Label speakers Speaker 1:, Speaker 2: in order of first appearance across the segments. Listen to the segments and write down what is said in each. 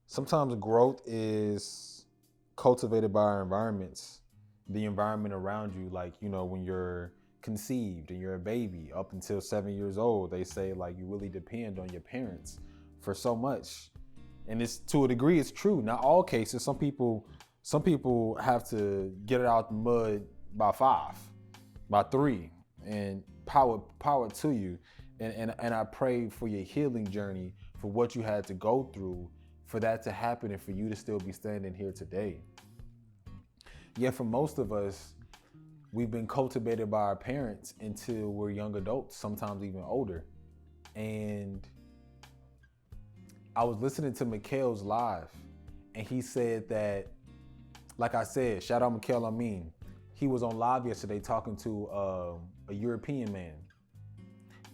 Speaker 1: Sometimes growth is cultivated by our environments, the environment around you. Like, when you're conceived and you're a baby up until 7 years old, they say like you really depend on your parents for so much. And it's, to a degree, it's true. Not all cases. Some people have to get it out the mud by 5, by 3, and power to you. And I pray for your healing journey, for what you had to go through, for that to happen, and for you to still be standing here today. Yet for most of us, we've been cultivated by our parents until we're young adults, sometimes even older. And I was listening to Mikhail's live, and he said that, like I said, shout out Mikhail Amin. He was on live yesterday talking to a European man.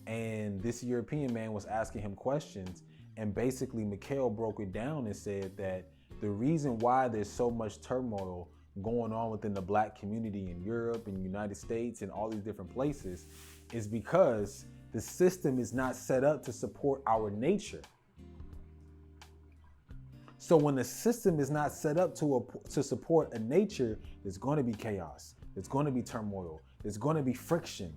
Speaker 1: And this European man was asking him questions. And basically, Mikhail broke it down and said that the reason why there's so much turmoil going on within the Black community in Europe and United States and all these different places is because the system is not set up to support our nature. So when the system is not set up to support a nature, there's going to be chaos. There's going to be turmoil. There's going to be friction.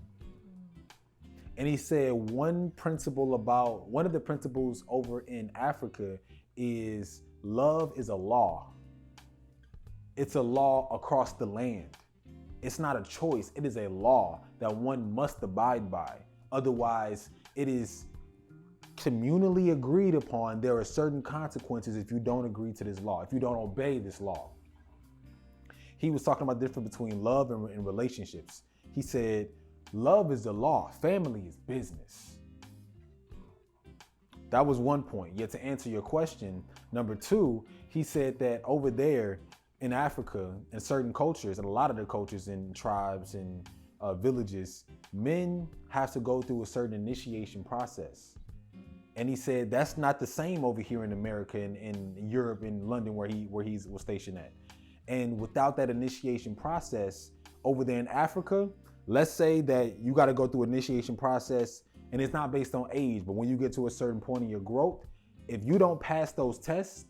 Speaker 1: And he said one of the principles over in Africa is love is a law. It's a law across the land. It's not a choice. It is a law that one must abide by. Otherwise, it is communally agreed upon. There are certain consequences if you don't agree to this law, if you don't obey this law. He was talking about the difference between love and relationships. He said, love is the law. Family is business. That was one point. Yet to answer your question, number 2, he said that over there in Africa, in certain cultures, and a lot of the cultures in tribes and villages, men have to go through a certain initiation process. And he said that's not the same over here in America and in Europe, in London, where he was stationed at. And without that initiation process over there in Africa, let's say that you got to go through initiation process, and it's not based on age, but when you get to a certain point in your growth, if you don't pass those tests,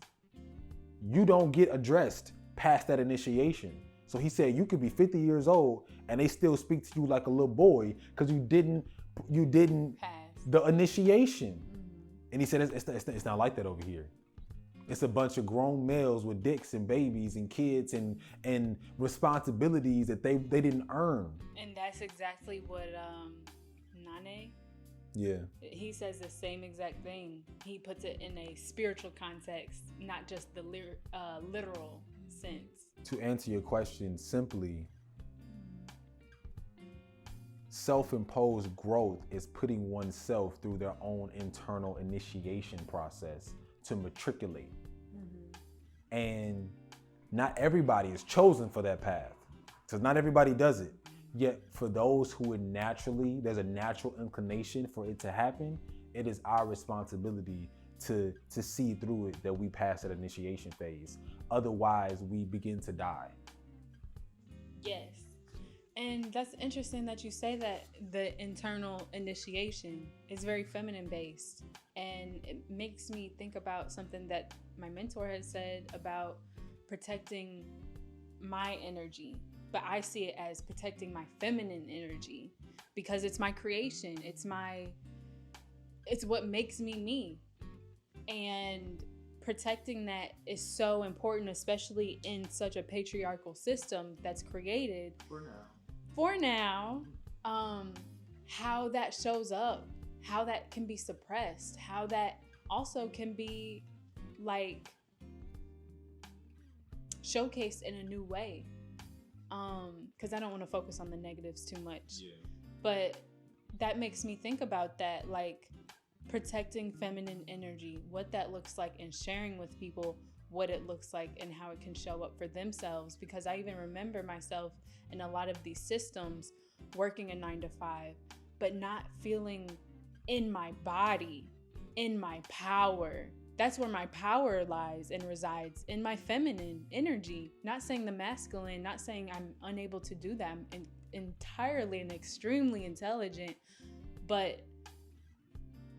Speaker 1: you don't get addressed past that initiation. So he said you could be 50 years old and they still speak to you like a little boy because you didn't pass the initiation. And he said it's not like that over here. It's a bunch of grown males with dicks and babies and kids and responsibilities that they didn't earn.
Speaker 2: And that's exactly what Nane,
Speaker 1: yeah,
Speaker 2: he says the same exact thing. He puts it in a spiritual context, not just the literal sense.
Speaker 1: To answer your question simply, self-imposed growth is putting oneself through their own internal initiation process to matriculate. And not everybody is chosen for that path, because not everybody does it. Yet for those who would naturally, there's a natural inclination for it to happen, it is our responsibility to see through it that we pass that initiation phase. Otherwise, we begin to die.
Speaker 2: Yes. And that's interesting that you say that the internal initiation is very feminine based. And it makes me think about something that my mentor has said about protecting my energy. But I see it as protecting my feminine energy because it's my creation. It's what makes me me. And protecting that is so important, especially in such a patriarchal system that's created. For now, how that shows up, how that can be suppressed, how that also can be like showcased in a new way. Because I don't want to focus on the negatives too much. Yeah. But that makes me think about that, like protecting feminine energy, what that looks like, and sharing with people what it looks like and how it can show up for themselves. Because I even remember myself in a lot of these systems working a 9-to-5, but not feeling in my body, in my power. That's where my power lies and resides, in my feminine energy. Not saying the masculine, not saying I'm unable to do that. I'm entirely and extremely intelligent, but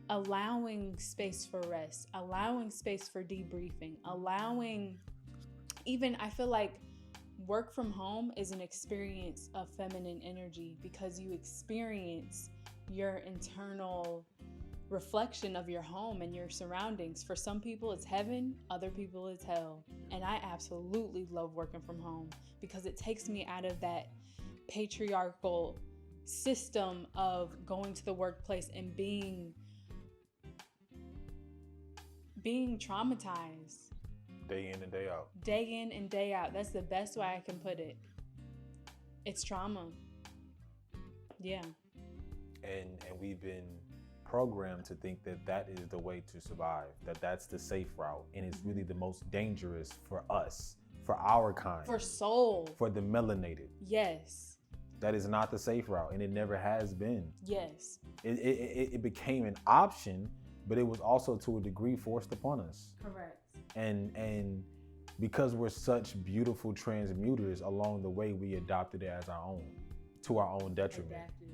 Speaker 2: allowing space for rest, allowing space for debriefing, allowing, even I feel like work from home is an experience of feminine energy because you experience your internal reflection of your home and your surroundings. For some people it's heaven, other people it's hell. And I absolutely love working from home because it takes me out of that patriarchal system of going to the workplace and being traumatized.
Speaker 1: Day in and day out.
Speaker 2: Day in and day out. That's the best way I can put it. It's trauma. Yeah.
Speaker 1: And we've been programmed to think that that is the way to survive, that that's the safe route, and it's really the most dangerous for us, for our kind,
Speaker 2: For soul.
Speaker 1: for the melanated.
Speaker 2: Yes.
Speaker 1: That is not the safe route, and it never has been.
Speaker 2: Yes.
Speaker 1: It became an option, but it was also to a degree forced upon us.
Speaker 2: Correct.
Speaker 1: And because we're such beautiful transmuters, along the way we adopted it as our own, to our own detriment.
Speaker 2: Adapted.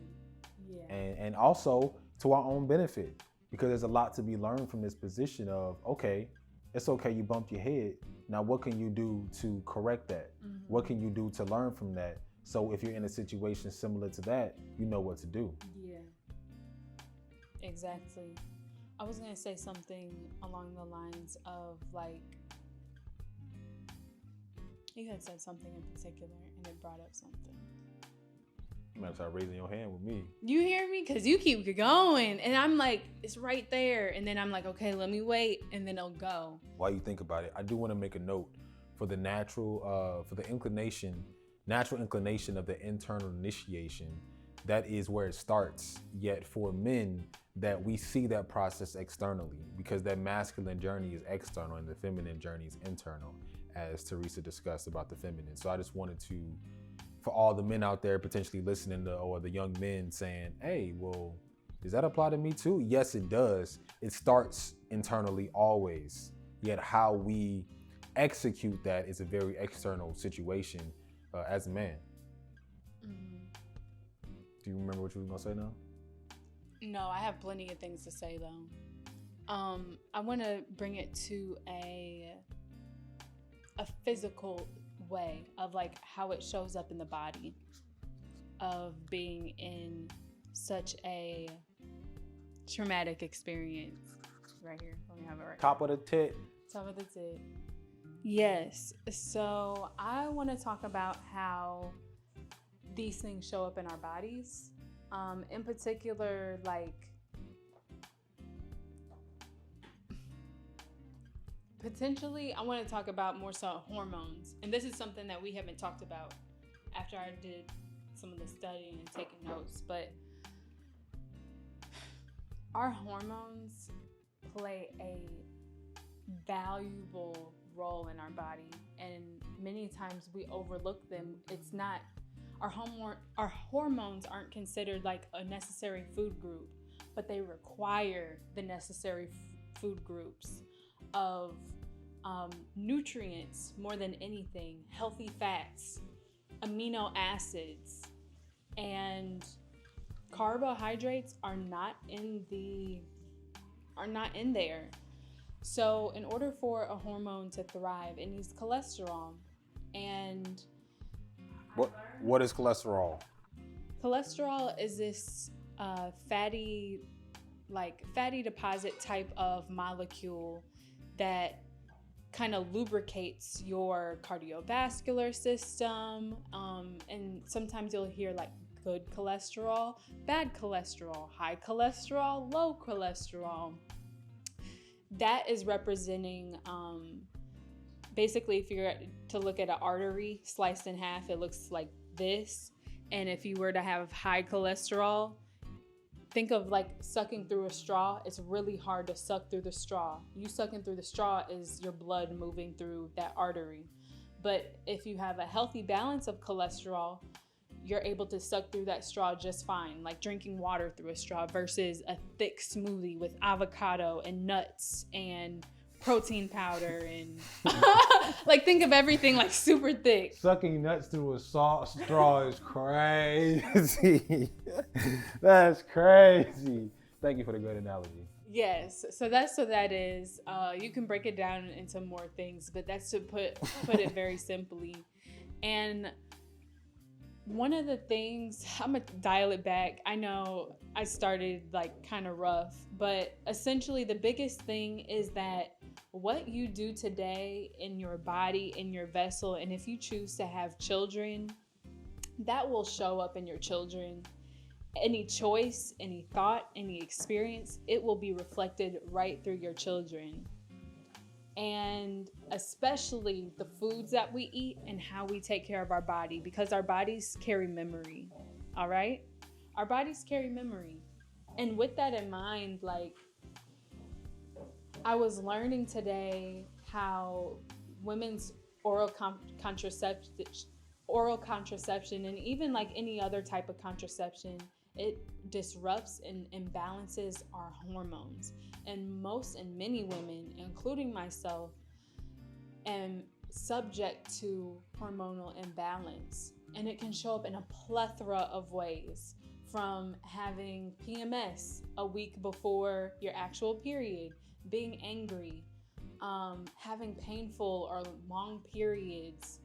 Speaker 2: Yeah.
Speaker 1: And also to our own benefit, because there's a lot to be learned from this position of, okay, it's okay, you bumped your head. Now, what can you do to correct that?
Speaker 2: Mm-hmm.
Speaker 1: What can you do to learn from that? So if you're in a situation similar to that, you know what to do.
Speaker 2: Yeah. Exactly. I was going to say something along the lines of like, you had said something in particular and it brought up something.
Speaker 1: You might start raising your hand with me.
Speaker 2: You hear me? Because you keep going. And I'm like, it's right there. And then I'm like, okay, let me wait. And then it'll go.
Speaker 1: While you think about it, I do want to make a note for the natural inclination of the internal initiation. That is where it starts. Yet for men, that we see that process externally, because that masculine journey is external and the feminine journey is internal, as Teresa discussed about the feminine. So I just wanted to, for all the men out there potentially listening to, or the young men saying, hey, well, does that apply to me too? Yes, it does. It starts internally always. Yet how we execute that is a very external situation as a man.
Speaker 2: Mm-hmm.
Speaker 1: Do you remember what you were gonna say now?
Speaker 2: No, I have plenty of things to say though. I want to bring it to a physical way of like how it shows up in the body, of being in such a traumatic experience. Right here, let me have it right.
Speaker 1: Top of the tit.
Speaker 2: Top of the tit. Yes. So I want to talk about how these things show up in our bodies. In particular, like potentially, I want to talk about more so hormones. And this is something that we haven't talked about after I did some of the studying and taking notes. But our hormones play a valuable role in our body. And many times we overlook them. It's not... Our hormones aren't considered like a necessary food group, but they require the necessary food groups of nutrients more than anything, healthy fats, amino acids, and carbohydrates are not in there. So in order for a hormone to thrive, it needs cholesterol. And
Speaker 1: What is cholesterol?
Speaker 2: cholesterol is this fatty deposit type of molecule that kind of lubricates your cardiovascular system. And sometimes you'll hear like good cholesterol, bad cholesterol, high cholesterol, low cholesterol. That is representing, basically, if you're to look at an artery sliced in half, it looks like this. And if you were to have high cholesterol, think of like sucking through a straw. It's really hard to suck through the straw. You sucking through the straw is your blood moving through that artery. But if you have a healthy balance of cholesterol, you're able to suck through that straw just fine, like drinking water through a straw versus a thick smoothie with avocado and nuts and protein powder and like think of everything like super thick.
Speaker 1: Sucking nuts through a straw is crazy. That's crazy. Thank you for the good analogy.
Speaker 2: Yes, so that's what that is. You can break it down into more things, but that's to put it very simply. And one of the things, I'm gonna dial it back. I know I started like kind of rough, but essentially the biggest thing is that what you do today in your body, in your vessel, and if you choose to have children, that will show up in your children. Any choice, any thought, any experience, it will be reflected right through your children. And especially the foods that we eat and how we take care of our body, because our bodies carry memory. All right? Our bodies carry memory. And with that in mind, like, I was learning today how women's oral contraception, and even like any other type of contraception, it disrupts and imbalances our hormones. And many women, including myself, am subject to hormonal imbalance. And it can show up in a plethora of ways, from having PMS a week before your actual period, being angry, having painful or long periods,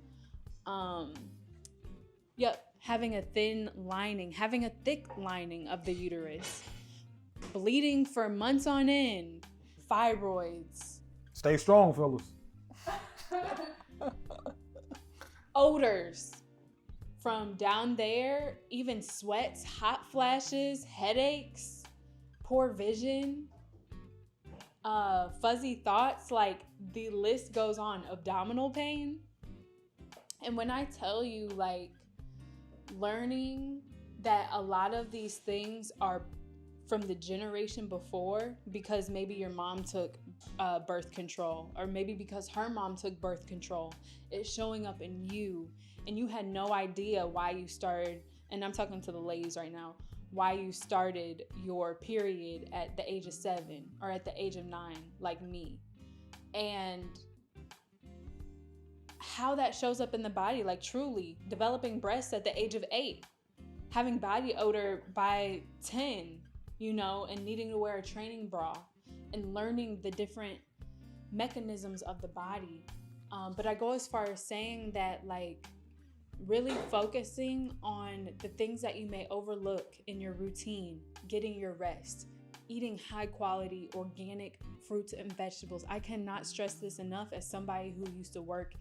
Speaker 2: having a thick lining of the uterus, bleeding for months on end, fibroids.
Speaker 1: Stay strong, fellas.
Speaker 2: Odors from down there, even sweats, hot flashes, headaches, poor vision, fuzzy thoughts, like the list goes on, abdominal pain. And when I tell you, like, learning that a lot of these things are from the generation before, because maybe your mom took birth control, or maybe because her mom took birth control, it's showing up in you, and you had no idea why you started, and I'm talking to the ladies right now, why you started your period at the age of 7 or at the age of 9, like me. And how that shows up in the body, like truly developing breasts at the age of 8, having body odor by 10, and needing to wear a training bra, and learning the different mechanisms of the body. But I go as far as saying that, like, really focusing on the things that you may overlook in your routine, getting your rest, eating high quality organic fruits and vegetables. I cannot stress this enough as somebody who used to work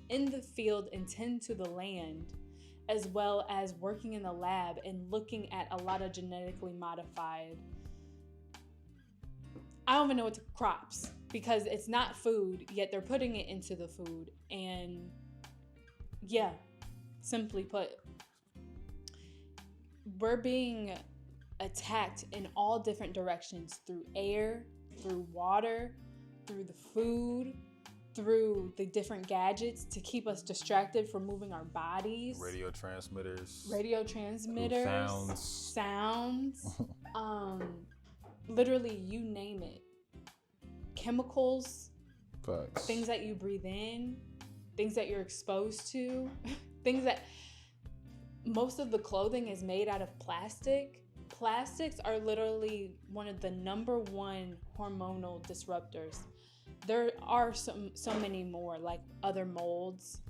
Speaker 2: in the field and tend to the land, as well as working in the lab and looking at a lot of genetically modified, I don't even know what to crops, because it's not food, yet they're putting it into the food. And yeah, simply put, we're being attacked in all different directions, through air, through water, through the food, through the different gadgets to keep us distracted from moving our bodies.
Speaker 1: Radio transmitters.
Speaker 2: Sounds. Literally, you name it. Chemicals.
Speaker 1: Facts.
Speaker 2: Things that you breathe in. Things that you're exposed to. Things that... Most of the clothing is made out of plastic. Plastics are literally one of the number one hormonal disruptors. There are so many more, like other molds,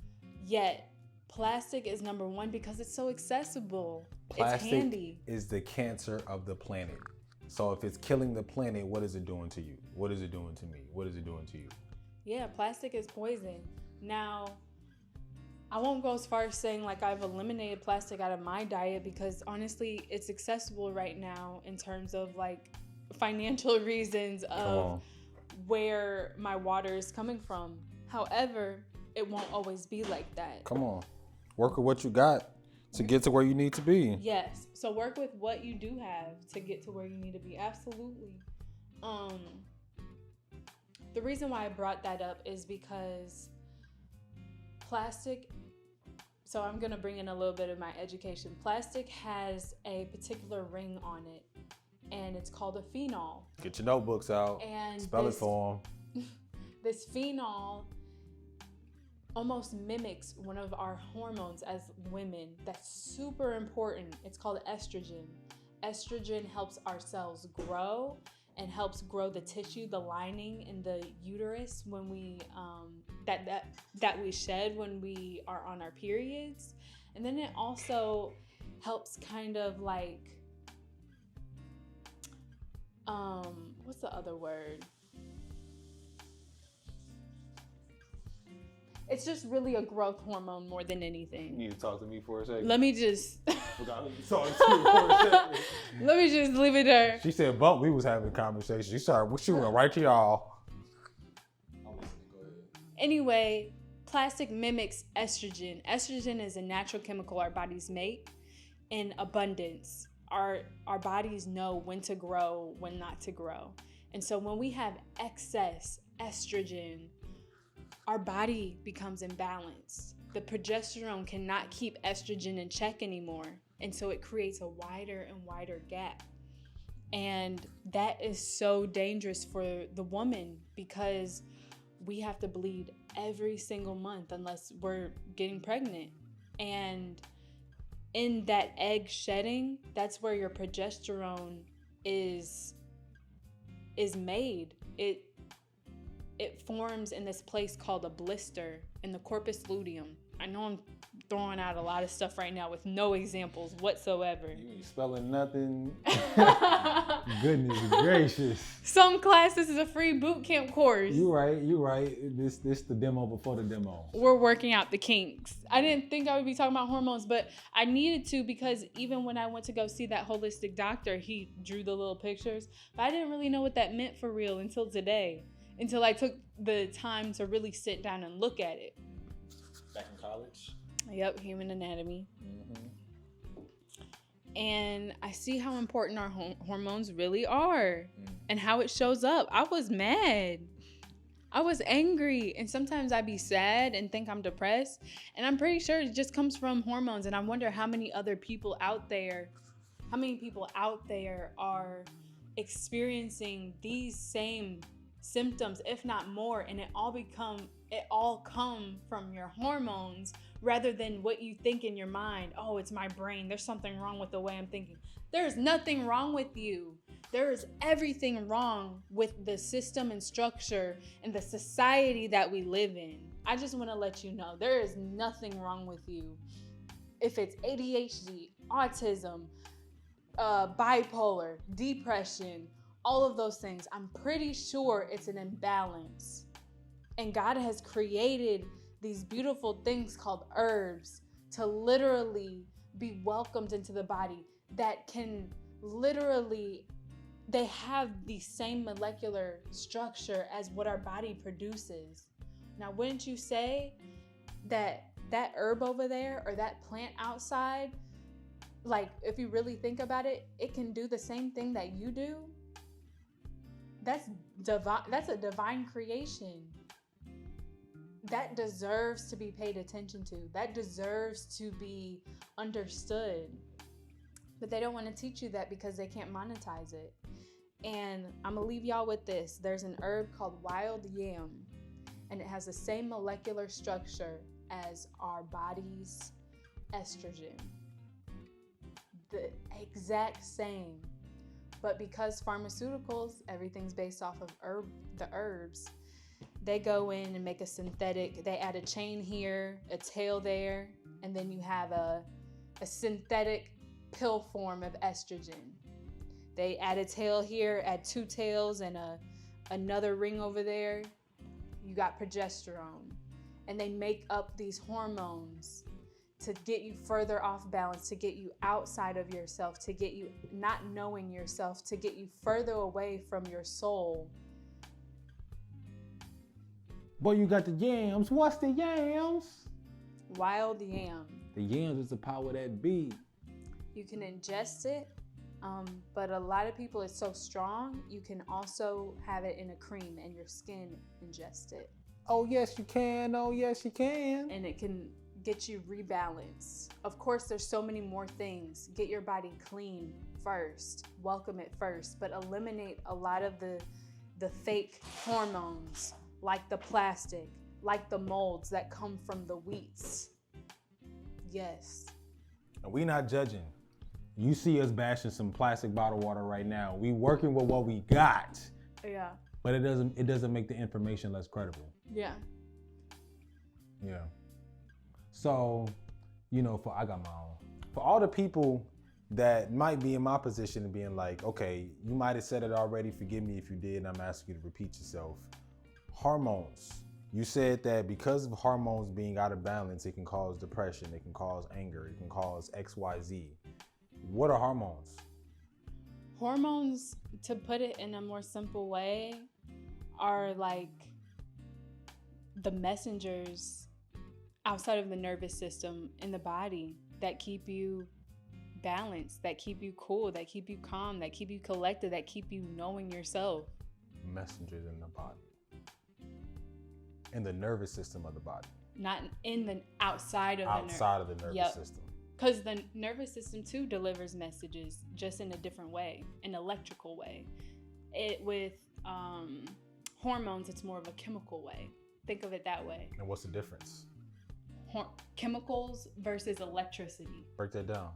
Speaker 2: yet plastic is number one because it's so accessible.
Speaker 1: Plastic
Speaker 2: it's handy.
Speaker 1: Is the cancer of the planet. So if it's killing the planet, what is it doing to you? What is it doing to me? What is it doing to you?
Speaker 2: Yeah, plastic is poison. Now, I won't go as far as saying like I've eliminated plastic out of my diet, because honestly, it's accessible right now in terms of like financial reasons of where my water is coming from. However, it won't always be like that.
Speaker 1: Come on. Work with what you got to get to where you need to be.
Speaker 2: Yes. So work with what you do have to get to where you need to be. Absolutely. The reason why I brought that up is because plastic, so I'm going to bring in a little bit of my education. Plastic has a particular ring on it, and it's called a phenol.
Speaker 1: Get your notebooks out.
Speaker 2: And
Speaker 1: spell it for them.
Speaker 2: This phenol almost mimics one of our hormones as women that's super important. It's called estrogen. Estrogen helps our cells grow and helps grow the tissue, the lining in the uterus when we that we shed when we are on our periods. And then it also helps kind of like what's the other word? It's just really a growth hormone more than anything.
Speaker 1: You need to talk to me for a second.
Speaker 2: Let me just
Speaker 1: Forgot who you talking to for a second.
Speaker 2: let me just leave it there.
Speaker 1: She said, "But we was having a conversation." She went right to y'all. Go ahead.
Speaker 2: Anyway, plastic mimics estrogen. Estrogen is a natural chemical our bodies make in abundance. Our bodies know when to grow, when not to grow. And so when we have excess estrogen, our body becomes imbalanced. The progesterone cannot keep estrogen in check anymore. And so it creates a wider and wider gap. And that is so dangerous for the woman because we have to bleed every single month unless we're getting pregnant. And in that egg shedding, that's where your progesterone is made. It forms in this place called a blister in the corpus luteum. I know I'm throwing out a lot of stuff right now with no examples whatsoever.
Speaker 1: You ain't spelling nothing. Goodness gracious.
Speaker 2: Some class, this is a free boot camp course.
Speaker 1: You right. This the demo before the demo.
Speaker 2: We're working out the kinks. I didn't think I would be talking about hormones, but I needed to because even when I went to go see that holistic doctor, he drew the little pictures, but I didn't really know what that meant for real until today. Until I took the time to really sit down and look at it.
Speaker 1: Back in college?
Speaker 2: Yep, human anatomy.
Speaker 1: Mm-hmm.
Speaker 2: And I see how important our hormones really are and how it shows up. I was mad. I was angry. And sometimes I'd be sad and think I'm depressed. And I'm pretty sure it just comes from hormones. And I wonder how many people out there are experiencing these same symptoms, if not more, and it all come from your hormones rather than what you think in your mind. Oh, it's my brain. There's something wrong with the way I'm thinking. There's nothing wrong with you. There is everything wrong with the system and structure and the society that we live in. I just want to let you know there is nothing wrong with you. If it's ADHD, autism, bipolar, depression, all of those things, I'm pretty sure it's an imbalance. And God has created these beautiful things called herbs to literally be welcomed into the body that can literally, they have the same molecular structure as what our body produces. Now, wouldn't you say that herb over there or that plant outside, like if you really think about it, it can do the same thing that you do? That's divine. That's a divine creation. That deserves to be paid attention to. That deserves to be understood. But they don't want to teach you that because they can't monetize it. And I'm going to leave y'all with this. There's an herb called wild yam, and it has the same molecular structure as our body's estrogen. The exact same. But because pharmaceuticals, everything's based off of the herbs, they go in and make a synthetic, they add a chain here, a tail there, and then you have a synthetic pill form of estrogen. They add a tail here, add two tails and another ring over there. You got progesterone. And they make up these hormones to get you further off balance, to get you outside of yourself, to get you not knowing yourself, to get you further away from your soul.
Speaker 1: Boy, you got the yams. What's the yams?
Speaker 2: Wild yam.
Speaker 1: The yams is the power that be.
Speaker 2: You can ingest it, but a lot of people, it's so strong, you can also have it in a cream and your skin ingest it.
Speaker 1: Oh, yes, you can. Oh, yes, you can.
Speaker 2: And it can get you rebalanced. Of course, there's so many more things. Get your body clean first. Welcome it first. But eliminate a lot of the fake hormones, like the plastic, like the molds that come from the wheats. Yes.
Speaker 1: And we not judging. You see us bashing some plastic bottled water right now. We working with what we got.
Speaker 2: Yeah.
Speaker 1: But it doesn't make the information less credible.
Speaker 2: Yeah.
Speaker 1: Yeah. So, I got my own. For all the people that might be in my position and being like, okay, you might have said it already, forgive me if you did, and I'm asking you to repeat yourself. Hormones. You said that because of hormones being out of balance, it can cause depression, it can cause anger, it can cause XYZ. What are hormones?
Speaker 2: Hormones, to put it in a more simple way, are like the messengers outside of the nervous system in the body that keep you balanced, that keep you cool, that keep you calm, that keep you collected, that keep you knowing yourself.
Speaker 1: Messengers in the body. In the nervous system of the body.
Speaker 2: Not in the outside of
Speaker 1: the nervous system.
Speaker 2: Because the nervous system too delivers messages, just in a different way, an electrical way. With hormones, it's more of a chemical way. Think of it that way.
Speaker 1: And what's the difference?
Speaker 2: Chemicals versus electricity.
Speaker 1: Break that down.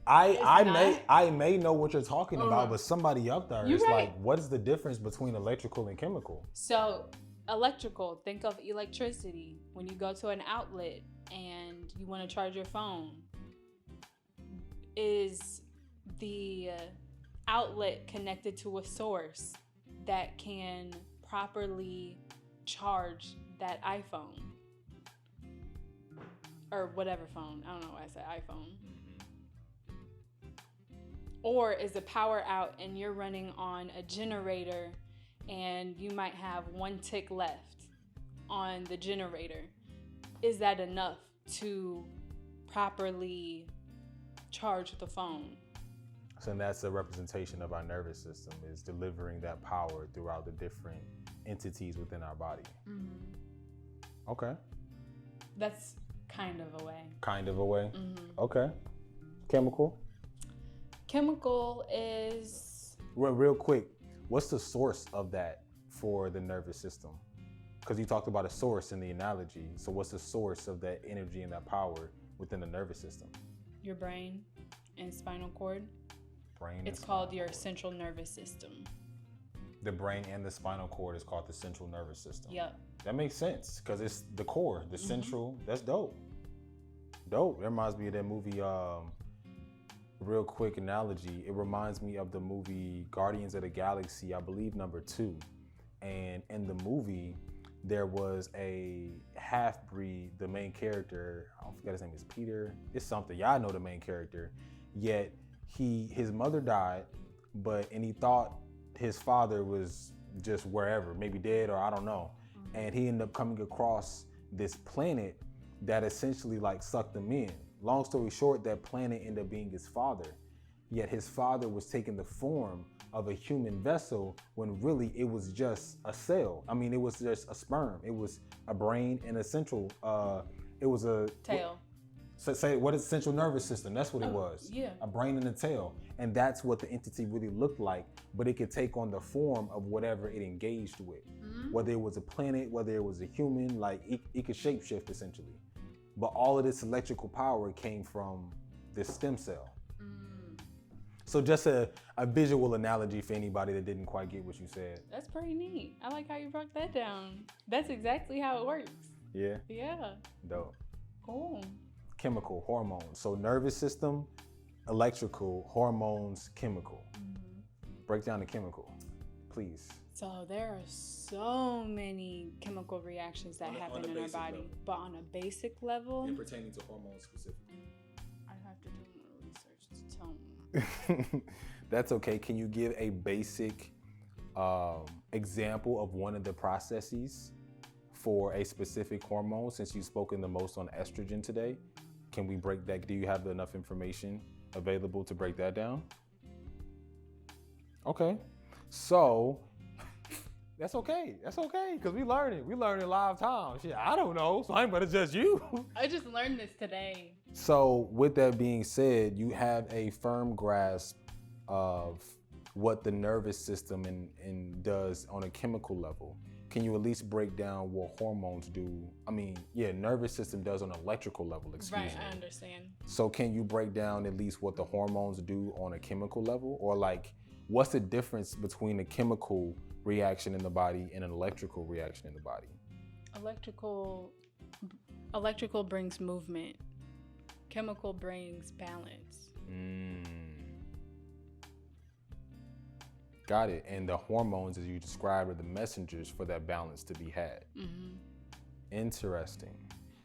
Speaker 1: I may know what you're talking about, but somebody up there is like, what is the difference between electrical and chemical?
Speaker 2: So electrical, think of electricity. When you go to an outlet and you want to charge your phone, is the outlet connected to a source that can properly charge that iPhone or whatever phone? I don't know why I said iPhone. Or is the power out and you're running on a generator and you might have one tick left on the generator? Is that enough to properly charge the phone?
Speaker 1: So that's a representation of our nervous system, is delivering that power throughout the different entities within our body. Mm-hmm. Okay.
Speaker 2: That's kind of a way.
Speaker 1: Kind of a way?
Speaker 2: Mm-hmm.
Speaker 1: Okay. Chemical?
Speaker 2: Chemical is...
Speaker 1: Real quick, what's the source of that for the nervous system? Because you talked about a source in the analogy. So what's the source of that energy and that power within the nervous system?
Speaker 2: Your brain and spinal cord.
Speaker 1: It's
Speaker 2: called your central nervous system.
Speaker 1: The brain and the spinal cord is called the central nervous system.
Speaker 2: Yep.
Speaker 1: That makes sense because it's the core, the central. That's dope. Dope. That reminds me of that movie. Real quick analogy. It reminds me of the movie Guardians of the Galaxy, I believe #2. And in the movie, there was a half-breed, the main character. I forget his name is Peter. It's something. Y'all know the main character. Yet his mother died, and he thought his father was just wherever, maybe dead or I don't know. And he ended up coming across this planet that essentially like sucked him in. Long story short, that planet ended up being his father. Yet his father was taking the form of a human vessel when really it was just a cell. I mean, it was just a sperm. It was a brain and a central, it was a...
Speaker 2: Tail.
Speaker 1: Say what is central nervous system? That's what it was.
Speaker 2: Yeah.
Speaker 1: A brain and a tail. And that's what the entity really looked like, but it could take on the form of whatever it engaged with. Mm-hmm. Whether it was a planet, whether it was a human, like it could shapeshift essentially. But all of this electrical power came from this stem cell. Mm. So just a visual analogy for anybody that didn't quite get what you said.
Speaker 2: That's pretty neat. I like how you broke that down. That's exactly how it works.
Speaker 1: Yeah?
Speaker 2: Yeah.
Speaker 1: Dope.
Speaker 2: Cool.
Speaker 1: Chemical, hormones. So nervous system, electrical, hormones, chemical. Mm-hmm. Break down the chemical, please.
Speaker 2: So there are so many chemical reactions that happen in our body, level. But on a basic level,
Speaker 1: and pertaining to hormones specifically,
Speaker 2: I have to do more research to tell me.
Speaker 1: That's okay. Can you give a basic example of one of the processes for a specific hormone? Since you've spoken the most on estrogen today, can we break that? Do you have enough information available to break that down? Okay, so. That's okay. That's okay, because we learning live time. Shit, I don't know, so I ain't better judge you.
Speaker 2: I just learned this today.
Speaker 1: So with that being said, you have a firm grasp of what the nervous system and does on a chemical level. can you at least break down what hormones do? I mean, yeah, nervous system does on an electrical level, excuse me.
Speaker 2: Right, I understand.
Speaker 1: So can you break down at least what the hormones do on a chemical level? Or like, what's the difference between a chemical reaction in the body and an electrical reaction in the body?
Speaker 2: Electrical brings movement. Chemical brings balance.
Speaker 1: Got it. And the hormones, as you described, are the messengers for that balance to be had. Interesting.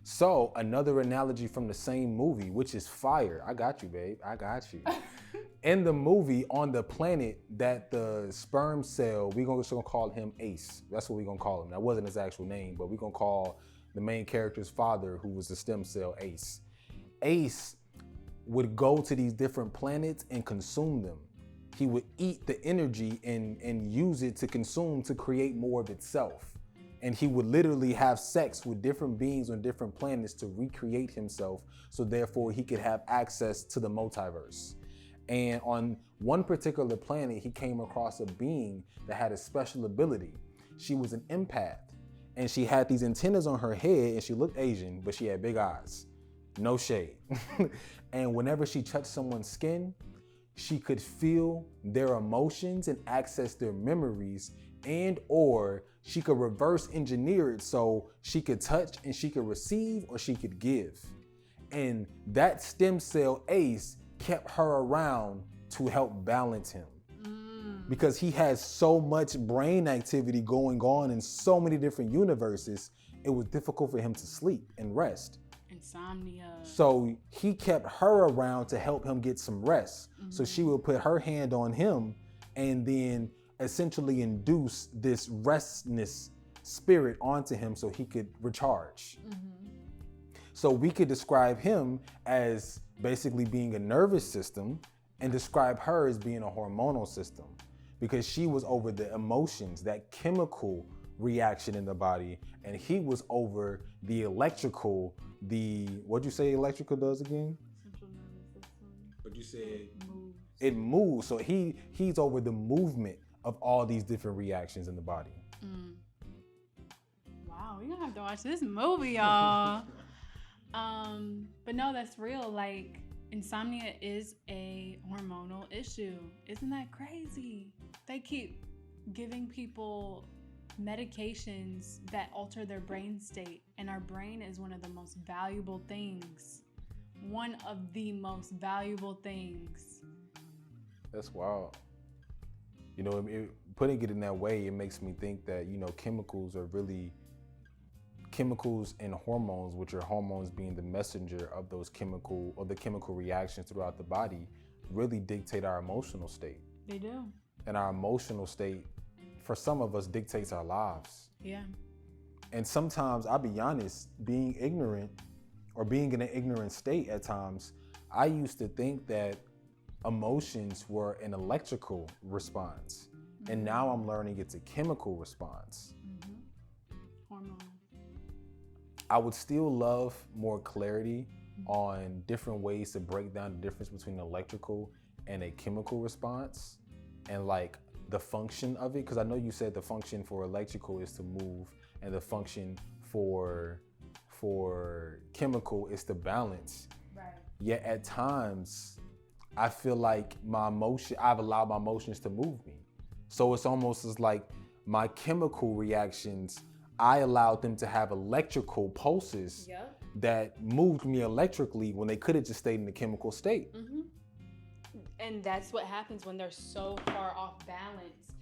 Speaker 1: So another analogy from the same movie, which is fire. I got you, babe. I got you. In the movie, on the planet that the sperm cell, we're just gonna call him Ace. That's what we're gonna call him. That wasn't his actual name, but we're gonna call the main character's father, who was the stem cell, Ace. Ace would go to these different planets and consume them. He would eat the energy and use it to consume to create more of itself. And he would literally have sex with different beings on different planets to recreate himself, so therefore he could have access to the multiverse. And on one particular planet, he came across a being that had a special ability. She was an empath, and she had these antennas on her head, and she looked Asian, but she had big eyes. No shade. And whenever she touched someone's skin, she could feel their emotions and access their memories, and or she could reverse engineer it so she could touch and she could receive or she could give. And that stem cell Ace kept her around to help balance him. Because he has so much brain activity going on in so many different universes, it was difficult for him to sleep and rest.
Speaker 2: Insomnia.
Speaker 1: So he kept her around to help him get some rest. So she would put her hand on him and then essentially induce this restness spirit onto him so he could recharge. So we could describe him as basically being a nervous system and describe her as being a hormonal system, because she was over the emotions, that chemical reaction in the body, and he was over the electrical, what'd you say electrical does again?
Speaker 2: Central nervous system.
Speaker 1: But you said
Speaker 2: Moves.
Speaker 1: it moves. So he's over the movement of all these different reactions in the body.
Speaker 2: Wow, we're gonna have to watch this movie, y'all. But no, that's real. Like, insomnia is a hormonal issue. Isn't that crazy? They keep giving people medications that alter their brain state, and our brain is one of the most valuable things. One of the most valuable things.
Speaker 1: That's wild. You know, putting it in that way, it makes me think that, you know, chemicals and hormones, which are hormones being the messenger of those chemical reactions throughout the body, really dictate our emotional state.
Speaker 2: They do.
Speaker 1: And our emotional state, for some of us, dictates our lives.
Speaker 2: Yeah.
Speaker 1: And sometimes, I'll be honest, being ignorant or being in an ignorant state at times, I used to think that emotions were an electrical response. And now I'm learning it's a chemical response.
Speaker 2: Hormone.
Speaker 1: I would still love more clarity on different ways to break down the difference between an electrical and a chemical response, and like the function of it. Because I know you said the function for electrical is to move, and the function for chemical is to balance.
Speaker 2: Right.
Speaker 1: Yet at times, I feel like I've allowed my emotions to move me. So it's almost as like my chemical reactions, I allowed them to have electrical pulses that moved me electrically when they could have just stayed in the chemical state.
Speaker 2: And that's what happens when they're so far off balance.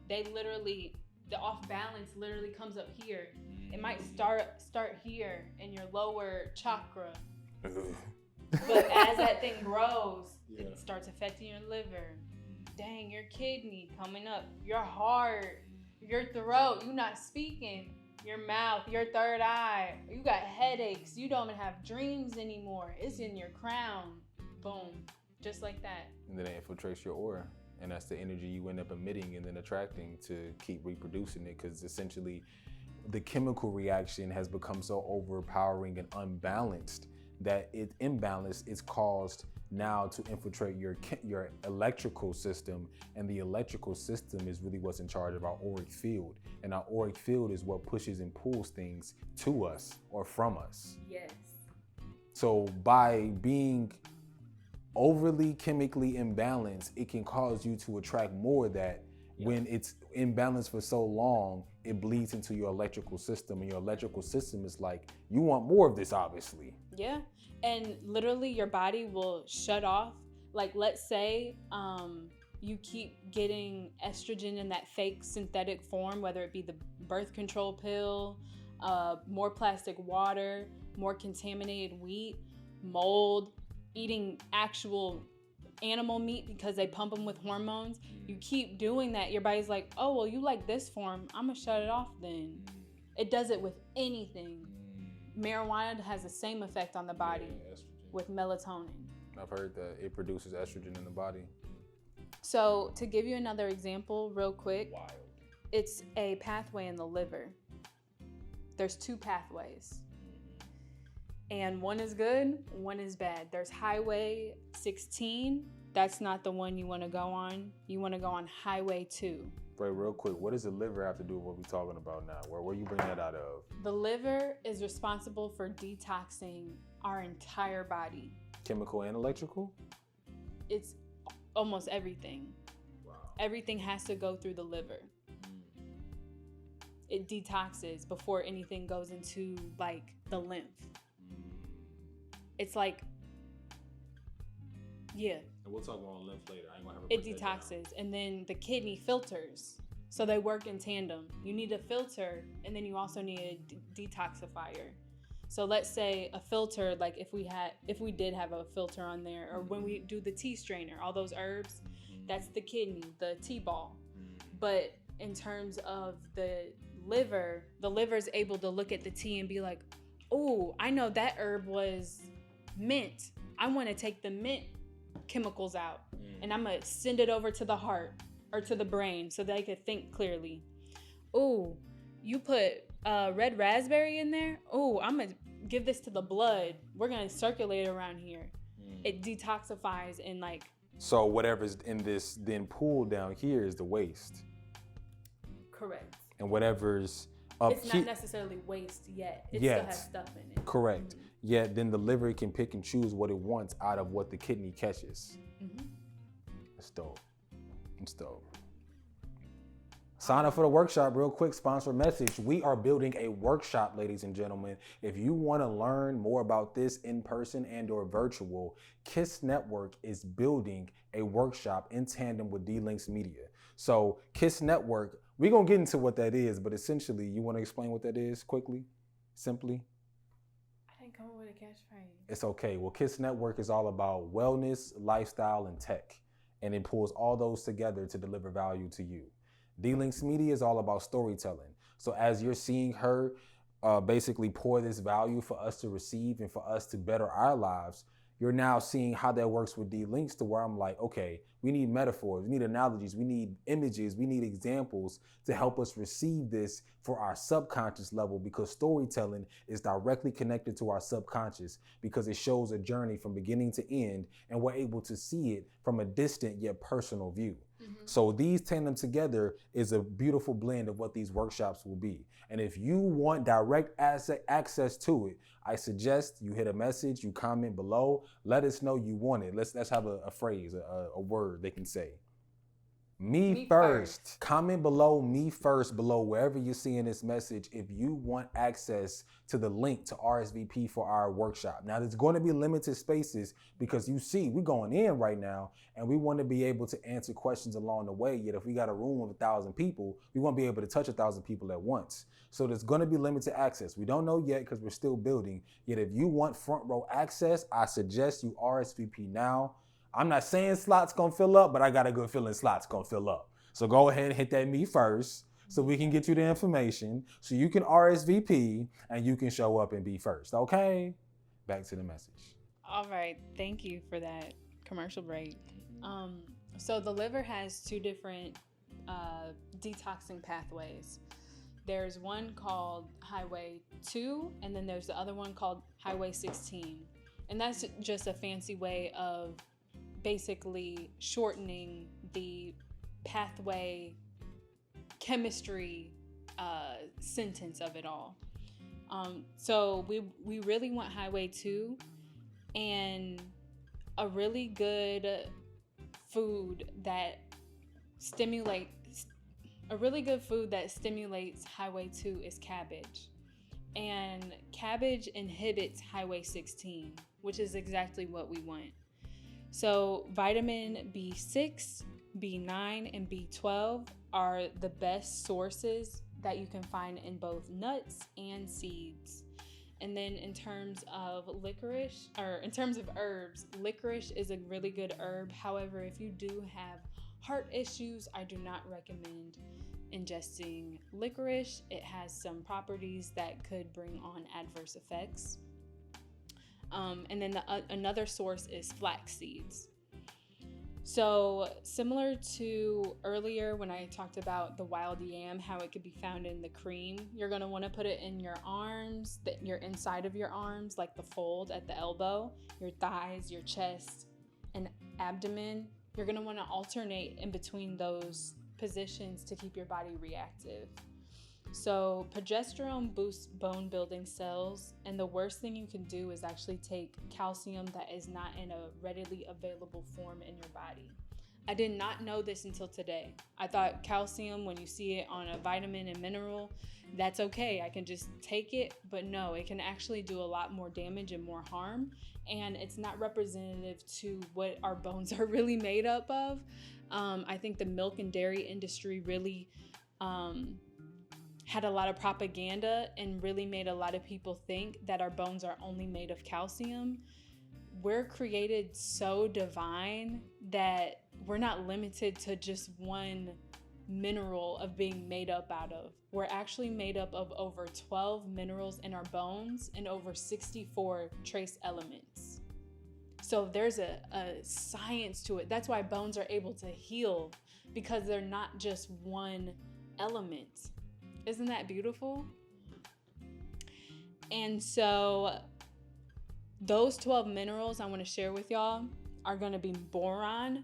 Speaker 2: The off balance literally comes up here. It might start here in your lower chakra. But as that thing grows, it starts affecting your liver. Dang, your kidney coming up, your heart, your throat, you not speaking, your mouth, your third eye, you got headaches, you don't even have dreams anymore. It's in your crown. Boom. Just like that.
Speaker 1: And then it infiltrates your aura. And that's the energy you end up emitting and then attracting to keep reproducing it, because essentially the chemical reaction has become so overpowering and unbalanced that it's caused now to infiltrate your electrical system, and the electrical system is really what's in charge of our auric field, and our auric field is what pushes and pulls things to us or from us.
Speaker 2: Yes.
Speaker 1: So by being overly chemically imbalanced, it can cause you to attract more of that. When it's imbalanced for so long, it bleeds into your electrical system, and your electrical system is like, you want more of this, obviously.
Speaker 2: Yeah. And literally your body will shut off. Like, let's say you keep getting estrogen in that fake synthetic form, whether it be the birth control pill, more plastic water, more contaminated wheat, mold, eating actual animal meat because they pump them with hormones. You keep doing that, your body's like, oh, well, you like this form, I'm gonna shut it off then. It does it with anything. Marijuana has the same effect on the body with melatonin.
Speaker 1: I've heard that it produces estrogen in the body.
Speaker 2: So to give you another example real quick, it's a pathway in the liver. There's 2 pathways. And one is good, one is bad. There's Highway 16. That's not the one you want to go on. You want to go on Highway 2.
Speaker 1: Wait, real quick, what does the liver have to do with what we're talking about now? Where you bring that out of?
Speaker 2: The liver is responsible for detoxing our entire body.
Speaker 1: Chemical and electrical?
Speaker 2: It's almost everything.
Speaker 1: Wow.
Speaker 2: Everything has to go through the liver. It detoxes before anything goes into like the lymph. It's like, yeah.
Speaker 1: And we'll talk about lymph later. I ain't gonna have
Speaker 2: It detoxes, and then the kidney filters. So they work in tandem. You need a filter, and then you also need a detoxifier. So let's say a filter, like if we did have a filter on there, or when we do the tea strainer, all those herbs, that's the kidney, the tea ball. But in terms of the liver is able to look at the tea and be like, oh, I know that herb was mint. I want to take the mint chemicals out, and I'm gonna send it over to the heart or to the brain so they could think clearly. Oh, you put red raspberry in there. Oh, I'm gonna give this to the blood. We're gonna circulate around here. It detoxifies and like.
Speaker 1: So whatever's in this then pool down here is the waste.
Speaker 2: Correct.
Speaker 1: And whatever's up
Speaker 2: it's not necessarily waste yet. It still has stuff in it.
Speaker 1: Correct. Yet then the liver can pick and choose what it wants out of what the kidney catches. That's dope. It's dope. Sign up for the workshop real quick, sponsor message. We are building a workshop, ladies and gentlemen. If you want to learn more about this in person and or virtual, KISS Network is building a workshop in tandem with D-Links Media. So KISS Network, we're going to get into what that is, but essentially, you want to explain what that is quickly, simply?
Speaker 2: I didn't come up with a catchphrase.
Speaker 1: It's okay. Well, KISS Network is all about wellness, lifestyle, and tech, and it pulls all those together to deliver value to you. D-Links Media is all about storytelling. So as you're seeing her basically pour this value for us to receive and for us to better our lives, you're now seeing how that works with D-Links, to where I'm like, okay, we need metaphors, we need analogies, we need images, we need examples to help us receive this for our subconscious level, because storytelling is directly connected to our subconscious, because it shows a journey from beginning to end, and we're able to see it from a distant yet personal view. So these tandem together is a beautiful blend of what these workshops will be. And if you want direct access to it, I suggest you hit a message, you comment below, let us know you want it. Let's have a phrase, a word they can say. Me first. Comment below me first below wherever you're seeing this message if you want access to the link to RSVP for our workshop. Now there's going to be limited spaces because you see we're going in right now and we want to be able to answer questions along the way. Yet if we got a room of 1,000 people, we won't be able to touch 1,000 people at once. So there's going to be limited access. We don't know yet because we're still building. Yet if you want front row access, I suggest you RSVP now. I'm not saying slots gonna fill up, but I got a good feeling slots gonna fill up. So go ahead and hit that me first so we can get you the information so you can RSVP and you can show up and be first, okay? Back to the message.
Speaker 2: All right, thank you for that commercial break. So the liver has 2 different detoxing pathways. There's one called Highway 2, and then there's the other one called Highway 16. And that's just a fancy way of basically shortening the pathway chemistry sentence of it all. So we really want highway 2, and a really good food that stimulates highway 2 is cabbage. And cabbage inhibits highway 16, which is exactly what we want. So vitamin B6, B9, and B12 are the best sources that you can find in both nuts and seeds. And then in terms of herbs, licorice is a really good herb. However, if you do have heart issues, I do not recommend ingesting licorice. It has some properties that could bring on adverse effects. And then another source is flax seeds. So similar to earlier when I talked about the wild yam, how it could be found in the cream, you're going to want to put it in your arms, your inside of your arms, like the fold at the elbow, your thighs, your chest, and abdomen. You're going to want to alternate in between those positions to keep your body reactive. So progesterone boosts bone building cells, and the worst thing you can do is actually take calcium that is not in a readily available form in your body. I did not know this until today. I thought calcium, when you see it on a vitamin and mineral, that's okay, I can just take it, but no, it can actually do a lot more damage and more harm, and it's not representative to what our bones are really made up of. I think the milk and dairy industry really had a lot of propaganda and really made a lot of people think that our bones are only made of calcium. We're created so divine that we're not limited to just one mineral of being made up out of. We're actually made up of over 12 minerals in our bones and over 64 trace elements. So there's a science to it. That's why bones are able to heal, because they're not just one element. Isn't that beautiful? And so those 12 minerals I want to share with y'all are going to be boron.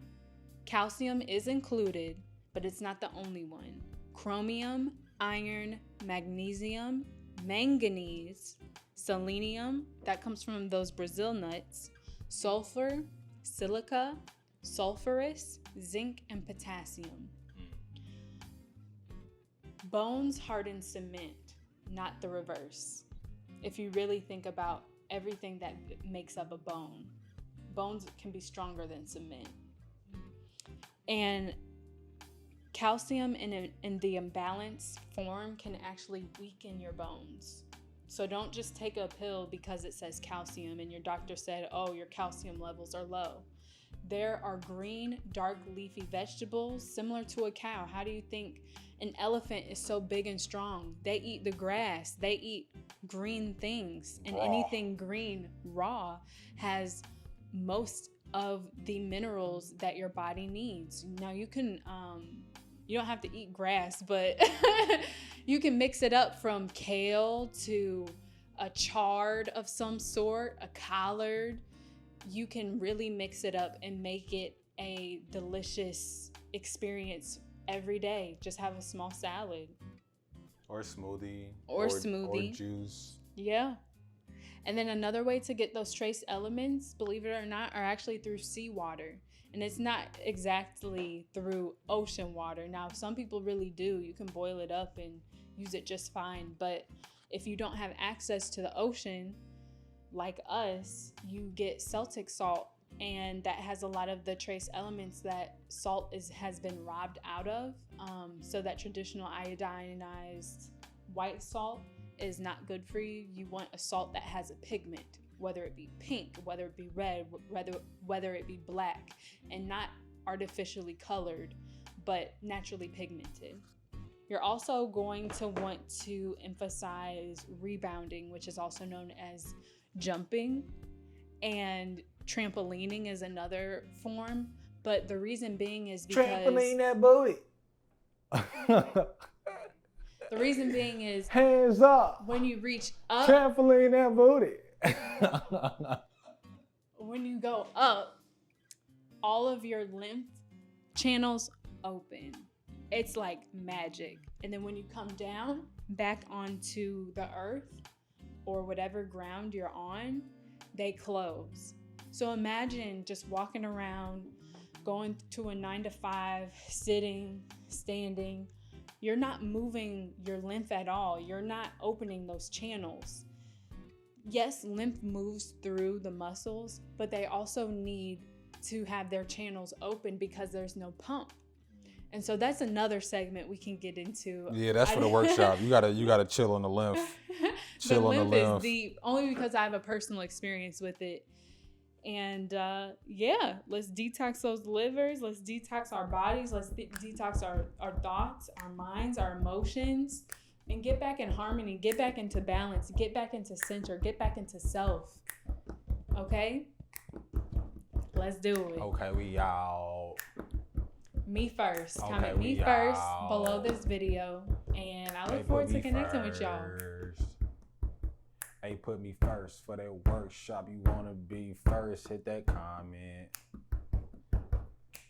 Speaker 2: Calcium is included, but it's not the only one. Chromium, iron, magnesium, manganese, selenium, that comes from those Brazil nuts, sulfur, silica, sulfurous, zinc, and potassium. Bones harden cement, not the reverse. If you really think about everything that makes up a bone, bones can be stronger than cement. And calcium in the imbalanced form can actually weaken your bones. So don't just take a pill because it says calcium and your doctor said, oh, your calcium levels are low. There are green, dark leafy vegetables similar to a cow. How do you think an elephant is so big and strong? They eat the grass. They eat green things. And anything green, raw, has most of the minerals that your body needs. Now you can, you don't have to eat grass, but you can mix it up from kale to a chard of some sort, a collard. You can really mix it up and make it a delicious experience every day. Just have a small salad.
Speaker 1: Or smoothie.
Speaker 2: Or smoothie.
Speaker 1: Or juice.
Speaker 2: Yeah. And then another way to get those trace elements, believe it or not, are actually through seawater. And it's not exactly through ocean water. Now, some people really do. You can boil it up and use it just fine. But if you don't have access to the ocean, like us, you get Celtic salt, and that has a lot of the trace elements that salt has been robbed out of. So that traditional iodinized white salt is not good for you. You want a salt that has a pigment, whether it be pink, whether it be red, whether it be black, and not artificially colored, but naturally pigmented. You're also going to want to emphasize rebounding, which is also known as jumping, and trampolining is another form, but the reason being is because
Speaker 1: trampoline that booty.
Speaker 2: The reason being is
Speaker 1: hands up
Speaker 2: when you reach up,
Speaker 1: trampoline that booty.
Speaker 2: when you go up, all of your lymph channels open. It's like magic. And then when you come down back onto the earth or whatever ground you're on, they close. So imagine just walking around, going to a 9 to 5, sitting, standing. You're not moving your lymph at all. You're not opening those channels. Yes, lymph moves through the muscles, but they also need to have their channels open because there's no pump. And so that's another segment we can get into.
Speaker 1: Yeah, that's for the workshop. You gotta chill on the lymph. Chill on the lymph.
Speaker 2: Is deep, only because I have a personal experience with it. And yeah, let's detox those livers. Let's detox our bodies. Let's detox our thoughts, our minds, our emotions, and get back in harmony, get back into balance, get back into center, get back into self. Okay? Let's do it.
Speaker 1: Okay, we out.
Speaker 2: Me first.
Speaker 1: Okay,
Speaker 2: Comment me
Speaker 1: we
Speaker 2: first
Speaker 1: out.
Speaker 2: below this video. And I look
Speaker 1: Hey,
Speaker 2: forward
Speaker 1: put
Speaker 2: to
Speaker 1: me
Speaker 2: connecting with y'all.
Speaker 1: first. Hey, put me first for that workshop. You wanna be first? Hit that comment.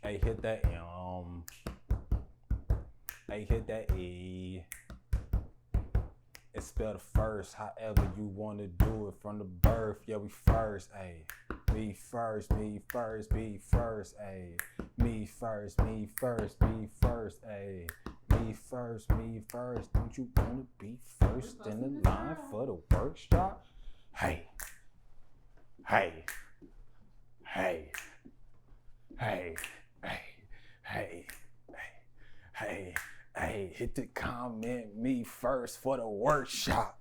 Speaker 1: Hey, hit that M. Hey, hit that E. It's spelled first, however you wanna do it from the birth. Yeah, we first, ayy. Me first, me first, me first, ayy. Me first, me first, me first, ayy. Me first, me first. Don't you wanna be first in the line for the workshop? Hey, hey, hey, hey, hey, hey, hey, hey, hey. Hit the comment, me first for the workshop.